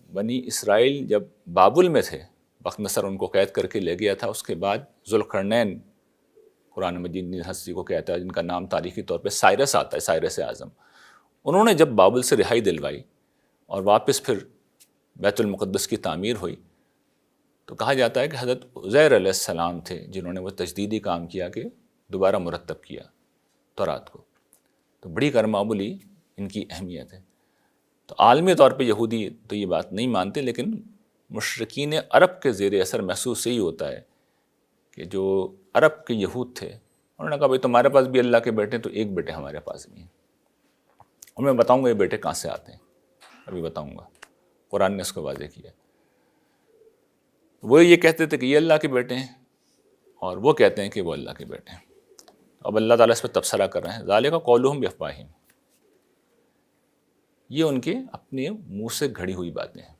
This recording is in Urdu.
بنی اسرائیل جب بابل میں تھے، بخت نصر ان کو قید کر کے لے گیا تھا، اس کے بعد ذوالقرنین قرآن مجید نے ہستی کو کہتا ہے جن کا نام تاریخی طور پہ سائرس آتا ہے، سائرس اعظم، انہوں نے جب بابل سے رہائی دلوائی اور واپس پھر بیت المقدس کی تعمیر ہوئی، تو کہا جاتا ہے کہ حضرت عزیر علیہ السلام تھے جنہوں نے وہ تجدیدی کام کیا کہ دوبارہ مرتب کیا تورات کو. تو بڑی غیرمعمولی ان کی اہمیت ہے. تو عالمی طور پہ یہودی تو یہ بات نہیں مانتے، لیکن مشرکین عرب کے زیر اثر محسوس یہی ہوتا ہے کہ جو عرب کے یہود تھے انہوں نے کہا بھائی تمہارے پاس بھی اللہ کے بیٹے ہیں تو ایک بیٹے ہمارے پاس بھی ہیں. اور میں بتاؤں گا یہ بیٹے کہاں سے آتے ہیں، ابھی بتاؤں گا، قرآن نے اس کو واضح کیا. وہ یہ کہتے تھے کہ یہ اللہ کے بیٹے ہیں اور وہ کہتے ہیں کہ وہ اللہ کے بیٹے ہیں. اب اللہ تعالیٰ اس پہ تبصرہ کر رہے ہیں، ذالک قولہم بافواہہم، یہ ان کے اپنے منہ سے گھڑی ہوئی باتیں ہیں.